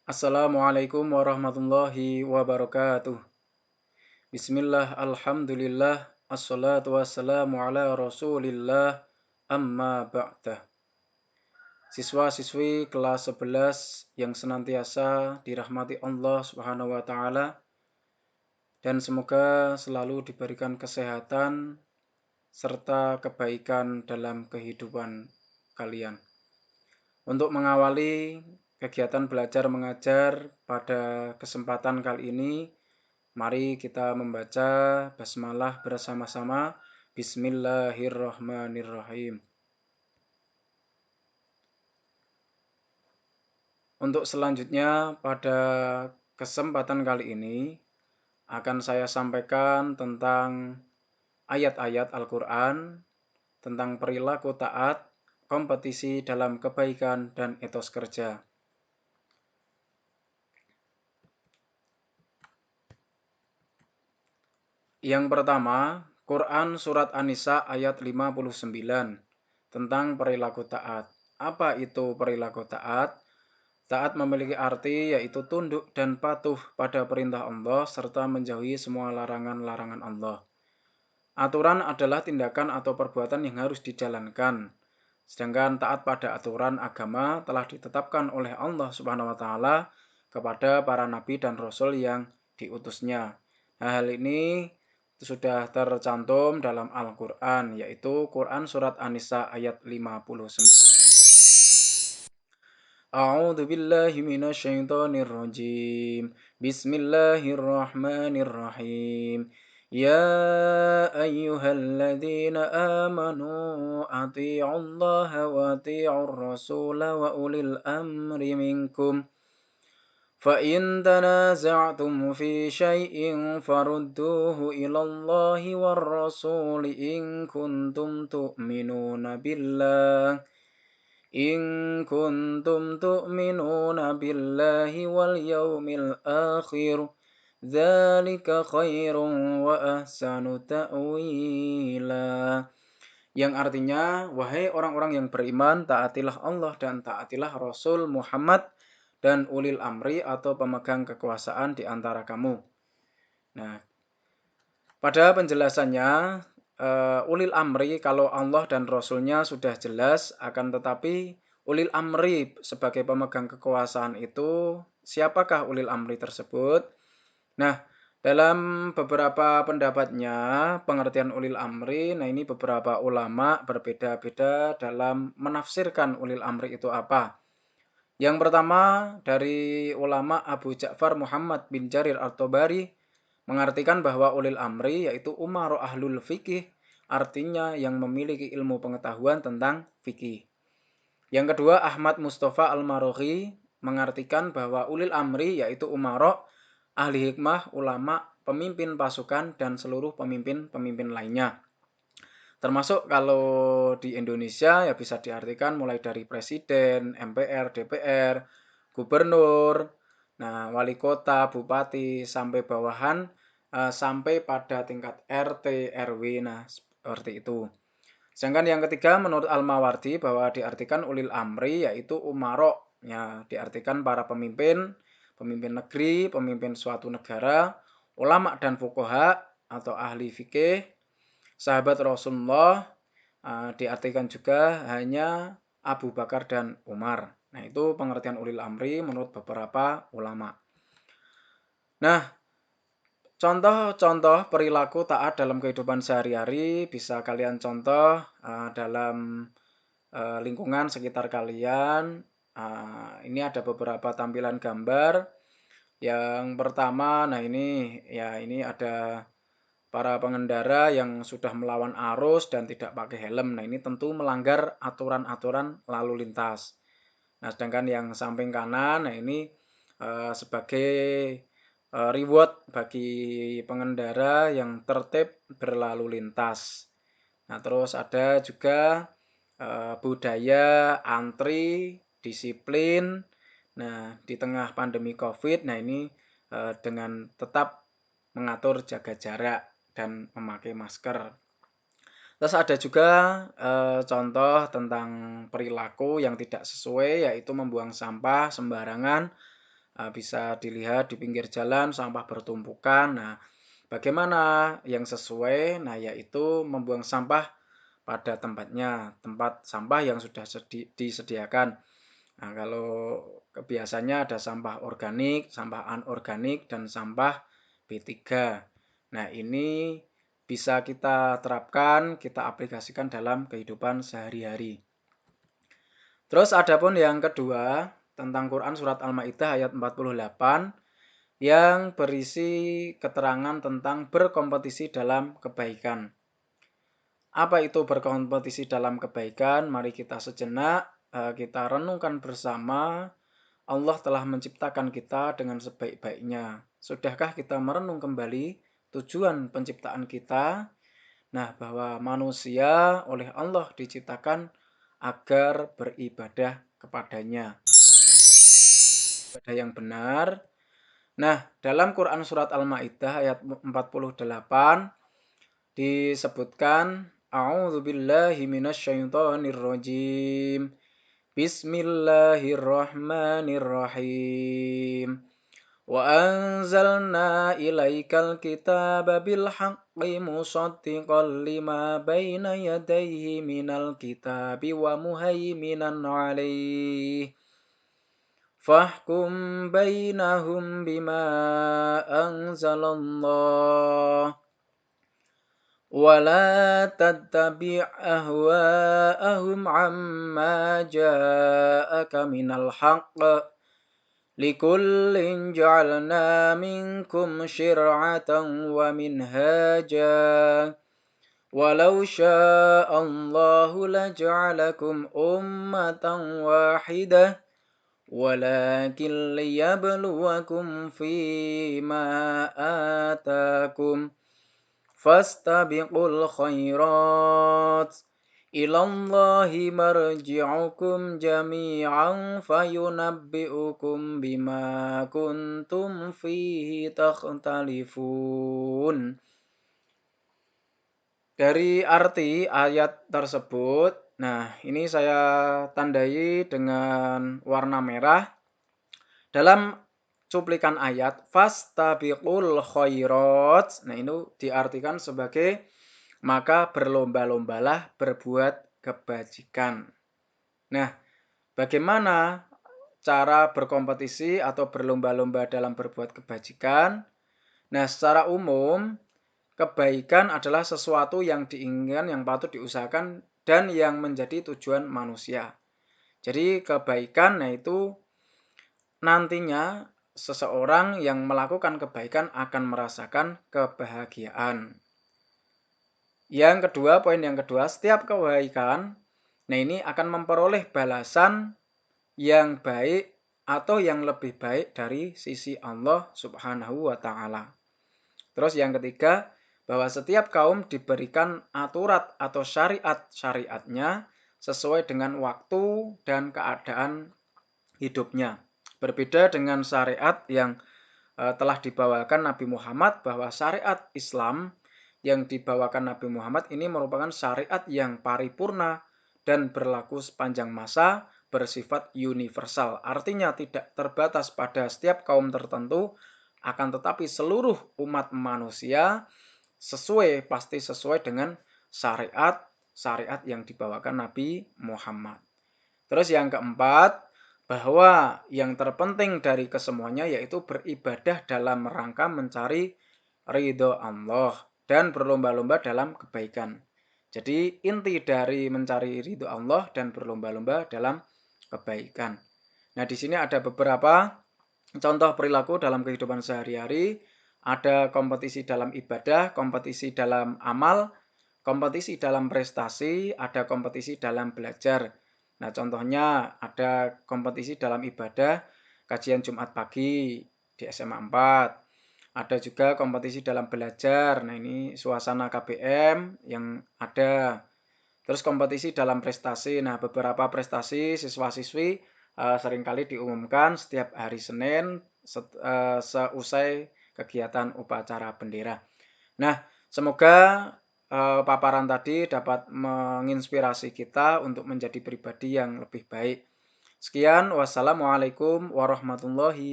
Assalamualaikum warahmatullahi wabarakatuh. Bismillah, alhamdulillah, assalatu wassalamu ala rasulillah, amma ba'dah. Siswa-siswi kelas 11 yang senantiasa dirahmati Allah Subhanahu wa taala dan semoga selalu diberikan kesehatan serta kebaikan dalam kehidupan kalian. Untuk mengawali kegiatan belajar mengajar pada kesempatan kali ini, mari kita membaca basmalah bersama-sama. Bismillahirrahmanirrahim. Untuk selanjutnya pada kesempatan kali ini akan saya sampaikan tentang ayat-ayat Al-Quran, tentang perilaku taat, kompetisi dalam kebaikan dan etos kerja. Yang pertama, Quran Surat An-Nisa ayat 59 tentang perilaku taat. Apa itu perilaku taat? Taat memiliki arti yaitu tunduk dan patuh pada perintah Allah serta menjauhi semua larangan-larangan Allah. Aturan adalah tindakan atau perbuatan yang harus dijalankan. Sedangkan taat pada aturan agama telah ditetapkan oleh Allah Subhanahu wa taala kepada para nabi dan rasul yang diutusnya. Nah, hal ini sudah tercantum dalam Al-Qur'an, yaitu Quran surat An-Nisa ayat 59. A'udzu billahi minasyaitonir rajim. Bismillahirrahmanirrahim. Ya ayyuhalladzina amanu athi'ullaha wa athi'ur rasula wa ulil amri minkum. فإن تنازعتم في شيء فردوه إلى الله والرسول إن كنتم تؤمنون بالله واليوم الآخر ذلك خير وأحسن تأويلا. Yang artinya, wahai orang-orang yang beriman, taatilah Allah dan taatilah Rasul Muhammad dan ulil amri atau pemegang kekuasaan di antara kamu. Nah, pada penjelasannya, ulil amri kalau Allah dan Rasulnya sudah jelas, akan tetapi ulil amri sebagai pemegang kekuasaan itu, siapakah ulil amri tersebut? Nah, dalam beberapa pendapatnya, pengertian ulil amri, nah ini beberapa ulama berbeda-beda dalam menafsirkan ulil amri itu apa. Yang pertama dari ulama Abu Ja'far Muhammad bin Jarir At-Tabari mengartikan bahwa ulil amri yaitu umaro ahlul fikih, artinya yang memiliki ilmu pengetahuan tentang fikih. Yang kedua Ahmad Mustafa Al-Marughi mengartikan bahwa ulil amri yaitu umaro, ahli hikmah, ulama, pemimpin pasukan, dan seluruh pemimpin-pemimpin lainnya. Termasuk kalau di Indonesia ya bisa diartikan mulai dari presiden, MPR, DPR, gubernur, nah wali kota, bupati, sampai bawahan, sampai pada tingkat RT, RW, nah seperti itu. Sedangkan yang ketiga menurut Al-Mawardi bahwa diartikan ulil amri yaitu umaro, ya diartikan para pemimpin, pemimpin negeri, pemimpin suatu negara, ulama dan fuqaha atau ahli fikih, sahabat Rasulullah, diartikan juga hanya Abu Bakar dan Umar. Nah, itu pengertian ulil amri menurut beberapa ulama. Nah, contoh-contoh perilaku taat dalam kehidupan sehari-hari bisa kalian contoh dalam lingkungan sekitar kalian. Ini ada beberapa tampilan gambar. Yang pertama, nah ini ada para pengendara yang sudah melawan arus dan tidak pakai helm. Nah, ini tentu melanggar aturan-aturan lalu lintas. Nah, sedangkan yang samping kanan, nah ini sebagai reward bagi pengendara yang tertib berlalu lintas. Nah, terus ada juga budaya antri, disiplin. Nah, di tengah pandemi COVID, nah ini dengan tetap mengatur jaga jarak dan memakai masker. Terus ada juga contoh tentang perilaku yang tidak sesuai, yaitu membuang sampah sembarangan Bisa dilihat di pinggir jalan sampah bertumpukan. Nah, bagaimana yang sesuai? Nah, yaitu membuang sampah pada tempatnya, tempat sampah yang sudah disediakan. Nah, kalau biasanya ada sampah organik, sampah anorganik, dan sampah B3. Nah, ini bisa kita terapkan, kita aplikasikan dalam kehidupan sehari-hari. Terus adapun yang kedua, tentang Quran surat Al-Maidah ayat 48 yang berisi keterangan tentang berkompetisi dalam kebaikan. Apa itu berkompetisi dalam kebaikan? Mari kita sejenak, kita renungkan bersama. Allah telah menciptakan kita dengan sebaik-baiknya. Sudahkah kita merenung kembali tujuan penciptaan kita? Nah, bahwa manusia oleh Allah diciptakan agar beribadah kepadanya. Ibadah yang benar. Nah, dalam Quran surat Al-Maidah ayat 48 disebutkan A'udzubillahi minasyaitonirrajim. Bismillahirrahmanirrahim. Wa anzalna ilaikal kitaba bil haqqi musaddiqan lima baina yadayhi minal kitabi wa muhaiminan 'alaihi. Fahkum bainahum bima anzalallah. ولا تتبع أهواءهم عما جاءك من الحق لكل جعلنا منكم شرعة ومنهاجا ولو شاء الله لجعلكم أمة واحدة ولكن ليبلوكم فيما آتاكم Fastabiqul khairat ilallahi marji'ukum jami'an fayunabbi'ukum bima kuntum fihi takhtalifun. Dari arti ayat tersebut, nah ini saya tandai dengan warna merah. Dalam cuplikan ayat fastabiqul khairat. Nah, ini diartikan sebagai maka berlomba-lombalah berbuat kebajikan. Nah, bagaimana cara berkompetisi atau berlomba-lomba dalam berbuat kebajikan? Nah, secara umum kebaikan adalah sesuatu yang diinginkan, yang patut diusahakan dan yang menjadi tujuan manusia. Jadi kebaikan yaitu nantinya seseorang yang melakukan kebaikan akan merasakan kebahagiaan. Yang kedua, poin yang kedua, setiap kebaikan, nah ini akan memperoleh balasan yang baik atau yang lebih baik dari sisi Allah Subhanahu wa Ta'ala. Terus yang ketiga, bahwa setiap kaum diberikan aturan atau syariat-syariatnya sesuai dengan waktu dan keadaan hidupnya. Berbeda dengan syariat yang telah dibawakan Nabi Muhammad, bahwa syariat Islam yang dibawakan Nabi Muhammad ini merupakan syariat yang paripurna dan berlaku sepanjang masa, bersifat universal. Artinya tidak terbatas pada setiap kaum tertentu, akan tetapi seluruh umat manusia pasti sesuai dengan syariat yang dibawakan Nabi Muhammad. Terus yang keempat, bahwa yang terpenting dari kesemuanya yaitu beribadah dalam rangka mencari ridho Allah dan berlomba-lomba dalam kebaikan. Jadi inti dari mencari ridho Allah dan berlomba-lomba dalam kebaikan. Nah, di sini ada beberapa contoh perilaku dalam kehidupan sehari-hari. Ada kompetisi dalam ibadah, kompetisi dalam amal, kompetisi dalam prestasi, ada kompetisi dalam belajar. Nah, contohnya ada kompetisi dalam ibadah, kajian Jumat pagi di SMA 4. Ada juga kompetisi dalam belajar. Nah, ini suasana KBM yang ada. Terus kompetisi dalam prestasi. Nah, beberapa prestasi siswa-siswi seringkali diumumkan setiap hari Senin seusai kegiatan upacara bendera. Nah, semoga paparan tadi dapat menginspirasi kita untuk menjadi pribadi yang lebih baik. Sekian, wassalamualaikum warahmatullahi